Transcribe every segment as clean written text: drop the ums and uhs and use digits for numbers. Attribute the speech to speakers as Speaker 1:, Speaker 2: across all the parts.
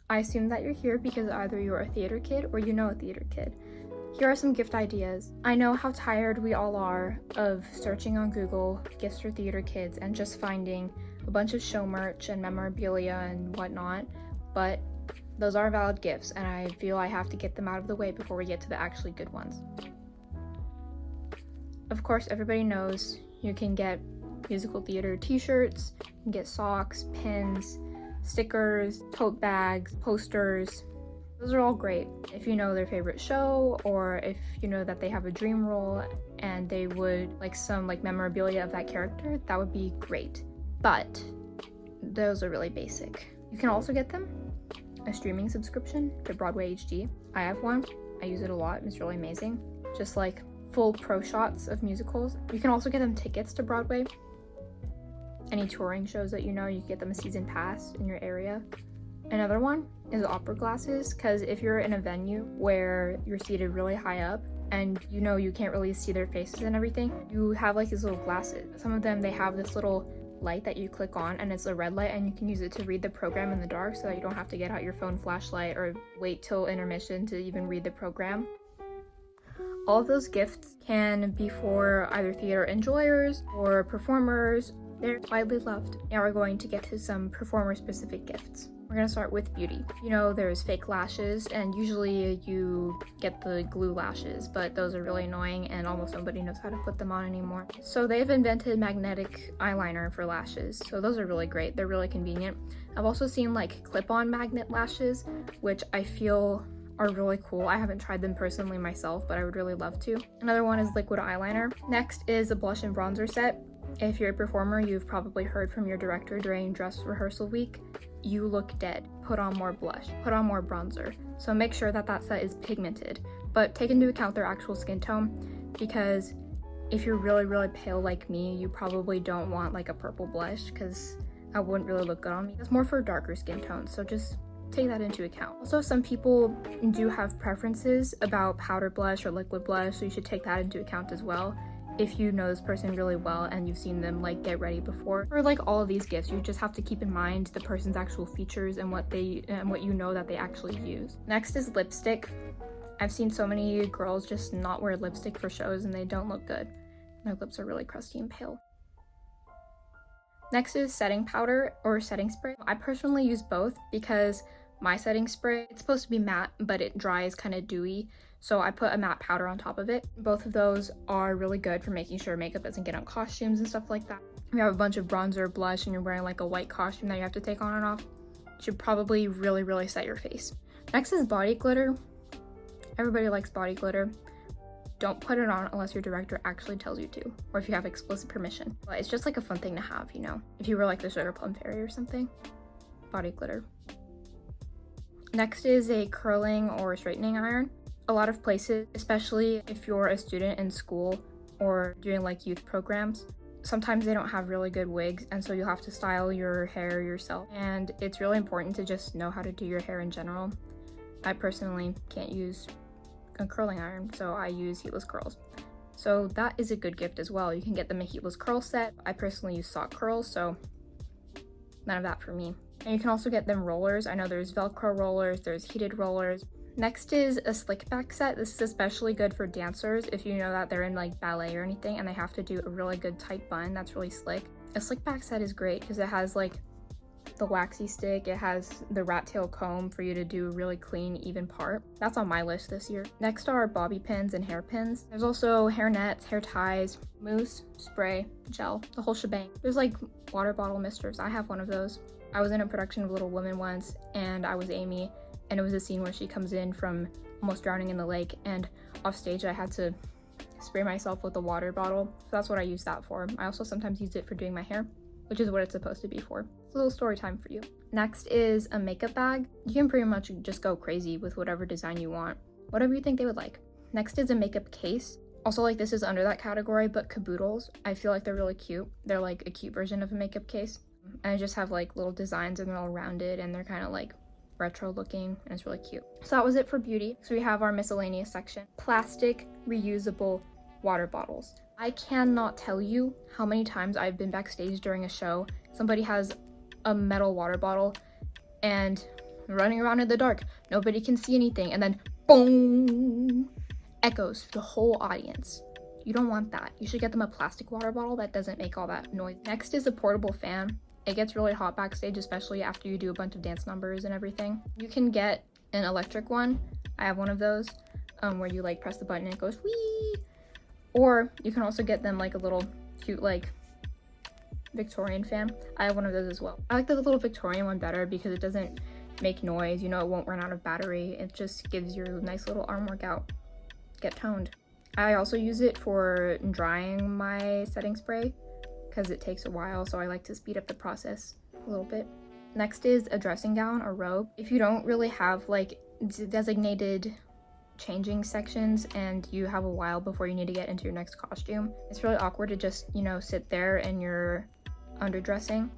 Speaker 1: I assume that you're here because either you're a theater kid or you know a theater kid. Here are some gift ideas. I know how tired we all are of searching on Google gifts for theater kids and just finding a bunch of show merch and memorabilia and whatnot, but those are valid gifts and I feel I have to get them out of the way before we get to the actually good ones. Of course, everybody knows you can get musical theater t-shirts, you can get socks, pins, stickers, tote bags, posters. Those are all great. If you know their favorite show, or if you know that they have a dream role and they would like some memorabilia of that character, that would be great. But those are really basic. You can also get them a streaming subscription to Broadway HD. I have one. I use it a lot. It's really amazing. Just like full pro shots of musicals. You can also get them tickets to Broadway. Any touring shows that you know, you can get them a season pass in your area. Another one is opera glasses, because if you're in a venue where you're seated really high up and you know you can't really see their faces and everything, you have like these little glasses. Some of them, they have this little light that you click on and it's a red light and you can use it to read the program in the dark so that you don't have to get out your phone flashlight or wait till intermission to even read the program. All of those gifts can be for either theater enjoyers or performers. They're widely loved. Now we're going to get to some performer-specific gifts. We're gonna start with beauty. You know, there's fake lashes, and usually you get the glue lashes, but those are really annoying and almost nobody knows how to put them on anymore. So they've invented magnetic eyeliner for lashes. So those are really great. They're really convenient. I've also seen like clip-on magnet lashes, which I feel are really cool. I haven't tried them personally myself, but I would really love to. Another one is liquid eyeliner. Next is a blush and bronzer set. If you're a performer, you've probably heard from your director during dress rehearsal week, you look dead. Put on more blush, put on more bronzer. So make sure that that set is pigmented, but take into account their actual skin tone, because if you're really, really pale like me, you probably don't want like a purple blush because that wouldn't really look good on me. It's more for darker skin tones, so just take that into account. Also, some people do have preferences about powder blush or liquid blush, so you should take that into account as well. If you know this person really well and you've seen them like get ready before. For like all of these gifts, you just have to keep in mind the person's actual features and what you know that they actually use. Next is lipstick. I've seen so many girls just not wear lipstick for shows and they don't look good. Their lips are really crusty and pale. Next is setting powder or setting spray. I personally use both because my setting spray, it's supposed to be matte, but it dries kind of dewy. So I put a matte powder on top of it. Both of those are really good for making sure makeup doesn't get on costumes and stuff like that. If you have a bunch of bronzer, blush, and you're wearing like a white costume that you have to take on and off, you should probably really, really set your face. Next is body glitter. Everybody likes body glitter. Don't put it on unless your director actually tells you to, or if you have explicit permission. But it's just like a fun thing to have, you know? If you were like the Sugar Plum Fairy or something, body glitter. Next is a curling or straightening iron. A lot of places, especially if you're a student in school or doing like youth programs, sometimes they don't have really good wigs, and so you'll have to style your hair yourself. And it's really important to just know how to do your hair in general. I personally can't use a curling iron, so I use heatless curls. So that is a good gift as well. You can get them a heatless curl set. I personally use sock curls, so none of that for me. And you can also get them rollers. I know there's Velcro rollers, there's heated rollers. Next is a slick back set. This is especially good for dancers if you know that they're in like ballet or anything and they have to do a really good tight bun that's really slick. A slick back set is great because it has like the waxy stick, it has the rat tail comb for you to do a really clean, even part. That's on my list this year. Next are bobby pins and hairpins. There's also hair nets, hair ties, mousse, spray, gel, the whole shebang. There's like water bottle misters. I have one of those. I was in a production of Little Women once and I was Amy, and it was a scene where she comes in from almost drowning in the lake, and off stage I had to spray myself with a water bottle. So that's what I use that for. I also sometimes use it for doing my hair, which is what it's supposed to be for. It's a little story time for you. Next is a makeup bag. You can pretty much just go crazy with whatever design you want, whatever you think they would like. Next is a makeup case. Also, like, this is under that category, but caboodles. I feel like they're really cute. They're like a cute version of a makeup case. And I just have like little designs and they're all rounded and they're kind of like retro looking and it's really cute. So that was it for beauty. So we have our miscellaneous section. Plastic reusable water bottles. I cannot tell you how many times I've been backstage during a show. Somebody has a metal water bottle and running around in the dark, nobody can see anything, and then boom, echoes through the whole audience. You don't want that. You should get them a plastic water bottle that doesn't make all that noise. Next is a portable fan. It gets really hot backstage, especially after you do a bunch of dance numbers and everything. You can get an electric one. I have one of those where you like press the button and it goes whee. Or you can also get them like a little cute like Victorian fan. I have one of those as well. I like the little Victorian one better because it doesn't make noise. You know, it won't run out of battery. It just gives you a nice little arm workout. Get toned. I also use it for drying my setting spray because it takes a while, so I like to speed up the process a little bit. Next is a dressing gown or robe. If you don't really have like designated changing sections and you have a while before you need to get into your next costume, it's really awkward to just, you know, sit there in your underdressing.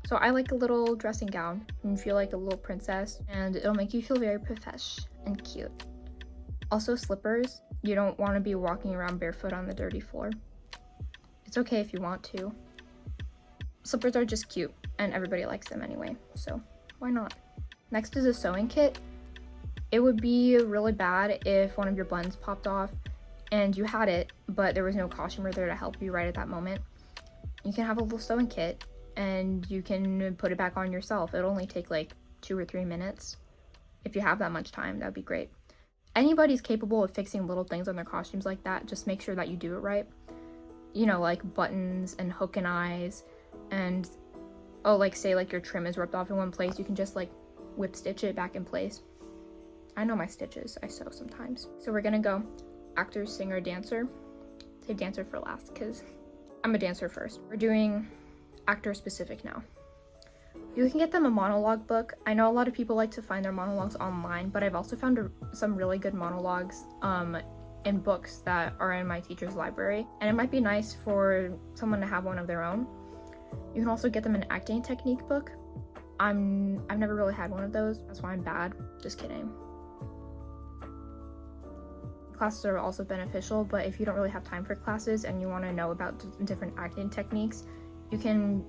Speaker 1: So I like a little dressing gown and feel like a little princess, and it'll make you feel very profesh and cute. Also slippers. You don't want to be walking around barefoot on the dirty floor. It's okay if you want to. Slippers are just cute and everybody likes them anyway, so why not? Next is a sewing kit. It would be really bad if one of your buttons popped off and you had it, but there was no costumer there to help you right at that moment. You can have a little sewing kit and you can put it back on yourself. It'll only take like 2 or 3 minutes. If you have that much time, that'd be great. Anybody's capable of fixing little things on their costumes like that. Just make sure that you do it right. You know, like buttons and hook and eyes, and oh, like say like your trim is ripped off in one place, you can just like whip stitch it back in place. I know my stitches, I sew sometimes. So we're gonna go actor, singer, dancer. Say dancer for last because I'm a dancer first. We're doing actor specific now. You can get them a monologue book. I know a lot of people like to find their monologues online, but I've also found some really good monologues in books that are in my teacher's library, and it might be nice for someone to have one of their own. You can also get them an acting technique book. I've never really had one of those, that's why I'm bad. Just kidding. Classes are also beneficial, but if you don't really have time for classes and you want to know about different acting techniques, you can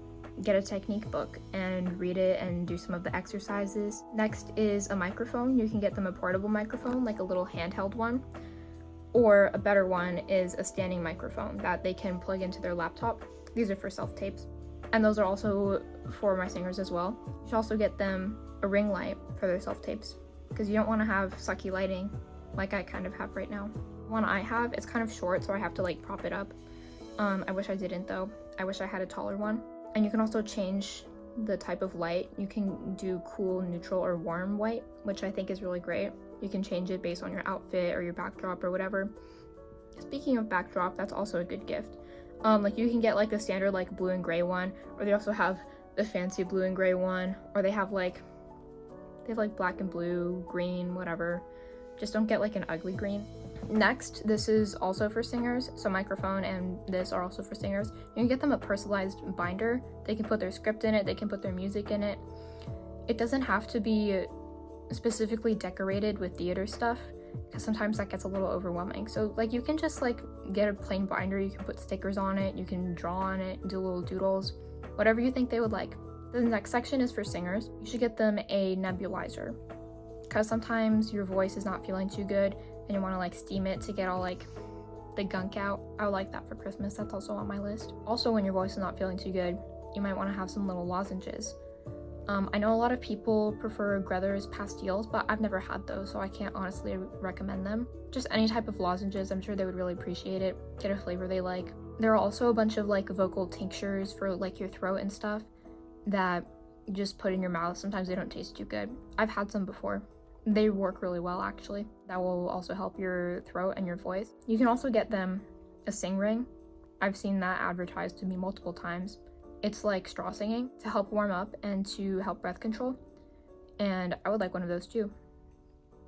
Speaker 1: get a technique book and read it and do some of the exercises. Next is a microphone. You can get them a portable microphone, like a little handheld one, or a better one is a standing microphone that they can plug into their laptop. These are for self-tapes, and those are also for my singers as well. You should also get them a ring light for their self-tapes because you don't want to have sucky lighting like I kind of have right now. The one I have, it's kind of short, so I have to like prop it up. I wish I didn't though. I wish I had a taller one. And you can also change the type of light. You can do cool, neutral, or warm white, which I think is really great. You can change it based on your outfit or your backdrop or whatever. Speaking of backdrop, that's also a good gift. Like you can get like the standard like blue and gray one, or they also have the fancy blue and gray one, or they have like black and blue, green, whatever. Just don't get like an ugly green. Next, this is also for singers, so microphone and this are also for singers. You can get them a personalized binder. They can put their script in it, they can put their music in it. It doesn't have to be specifically decorated with theater stuff, because sometimes that gets a little overwhelming. So like you can just like get a plain binder, you can put stickers on it, you can draw on it, do little doodles, whatever you think they would like. The next section is for singers. You should get them a nebulizer, because sometimes your voice is not feeling too good and you want to like steam it to get all like the gunk out. I would like that for Christmas. That's also on my list. Also, when your voice is not feeling too good, you might want to have some little lozenges. I know a lot of people prefer Grethers pastilles, but I've never had those, so I can't honestly recommend them. Just any type of lozenges, I'm sure they would really appreciate it. Get a flavor they like. There are also a bunch of like vocal tinctures for like your throat and stuff that you just put in your mouth. Sometimes they don't taste too good. I've had some before. They work really well actually. That will also help your throat and your voice. You can also get them a sing ring. I've seen that advertised to me multiple times. It's like straw singing to help warm up and to help breath control. And I would like one of those too.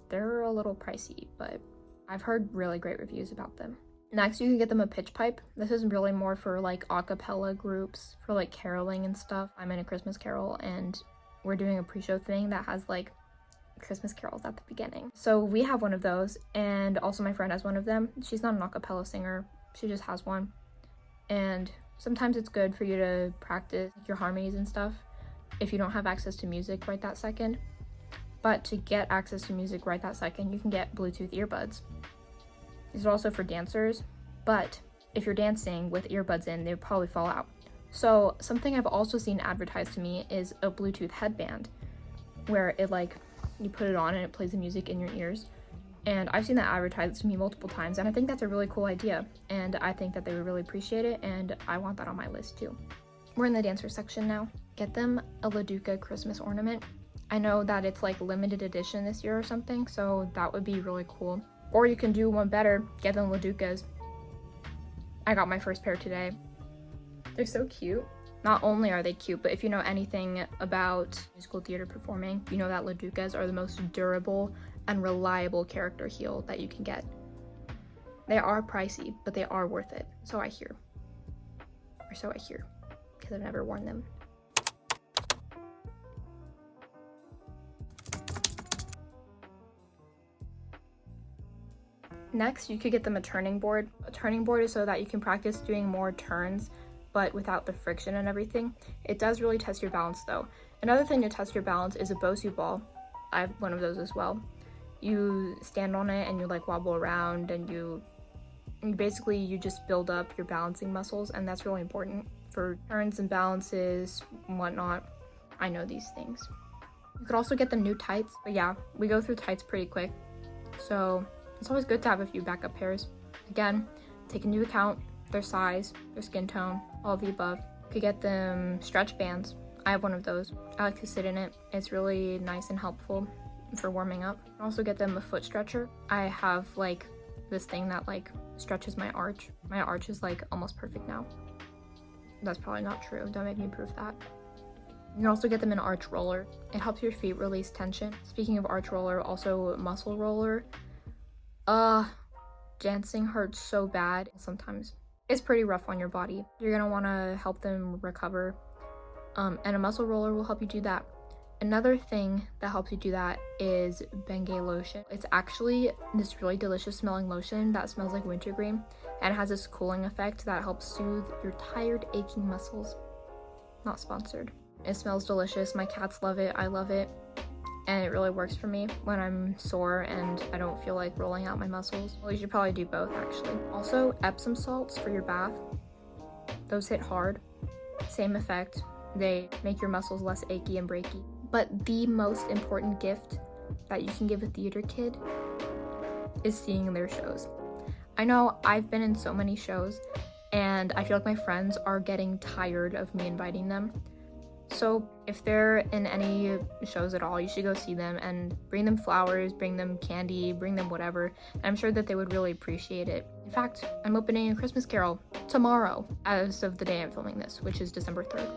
Speaker 1: They're a little pricey, but I've heard really great reviews about them. Next, you can get them a pitch pipe. This is really more for like a cappella groups, for like caroling and stuff. I'm in a Christmas carol and we're doing a pre-show thing that has like Christmas carols at the beginning. So we have one of those, and also my friend has one of them. She's not an a cappella singer, she just has one. And sometimes it's good for you to practice your harmonies and stuff if you don't have access to music right that second. But to get access to music right that second, you can get Bluetooth earbuds. These are also for dancers, but if you're dancing with earbuds in, they would probably fall out. So something I've also seen advertised to me is a Bluetooth headband, where it like, you put it on and it plays the music in your ears. And I've seen that advertised to me multiple times, and I think that's a really cool idea, and I think that they would really appreciate it, and I want that on my list too. We're in the dancer section now. Get them a LaDuca Christmas ornament. I know that it's like limited edition this year or something, so that would be really cool. Or you can do one better, get them LaDucas. I got my first pair today. They're so cute. Not only are they cute, but if you know anything about musical theater performing, you know that LaDucas are the most durable and reliable character heel that you can get. They are pricey, but they are worth it. So I hear. Or so I hear, because I've never worn them. Next, you could get them a turning board. A turning board is so that you can practice doing more turns, but without the friction and everything. It does really test your balance though. Another thing to test your balance is a Bosu ball. I have one of those as well. You stand on it and you like wobble around, and you just build up your balancing muscles, and that's really important for turns and balances and whatnot. I know these things. You could also get them new tights, but yeah, we go through tights pretty quick. So it's always good to have a few backup pairs. Again, take into account their size, their skin tone, all of the above. You could get them stretch bands. I have one of those. I like to sit in it. It's really nice and helpful for warming up. Also get them a foot stretcher. I have like this thing that like stretches my arch. My arch is like almost perfect now. That's probably not true. Don't make me prove that. You can also get them an arch roller. It helps your feet release tension. Speaking of arch roller, also muscle roller. Dancing hurts so bad sometimes. It's pretty rough on your body. You're gonna wanna help them recover. And a muscle roller will help you do that. Another thing that helps you do that is Bengay lotion. It's actually this really delicious smelling lotion that smells like wintergreen, and it has this cooling effect that helps soothe your tired, aching muscles. Not sponsored. It smells delicious. My cats love it. I love it. And it really works for me when I'm sore and I don't feel like rolling out my muscles. Well, you should probably do both actually. Also, Epsom salts for your bath. Those hit hard. Same effect. They make your muscles less achy and breaky. But the most important gift that you can give a theater kid is seeing their shows. I know I've been in so many shows, and I feel like my friends are getting tired of me inviting them. So if they're in any shows at all, you should go see them and bring them flowers, bring them candy, bring them whatever. And I'm sure that they would really appreciate it. In fact, I'm opening A Christmas Carol tomorrow as of the day I'm filming this, which is December 3rd.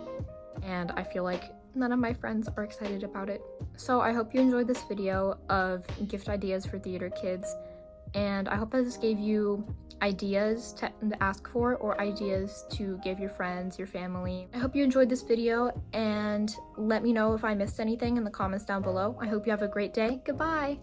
Speaker 1: And I feel like none of my friends are excited about it. So I hope you enjoyed this video of gift ideas for theater kids. And I hope that this gave you ideas to ask for, or ideas to give your friends, your family. I hope you enjoyed this video, and let me know if I missed anything in the comments down below. I hope you have a great day. Goodbye!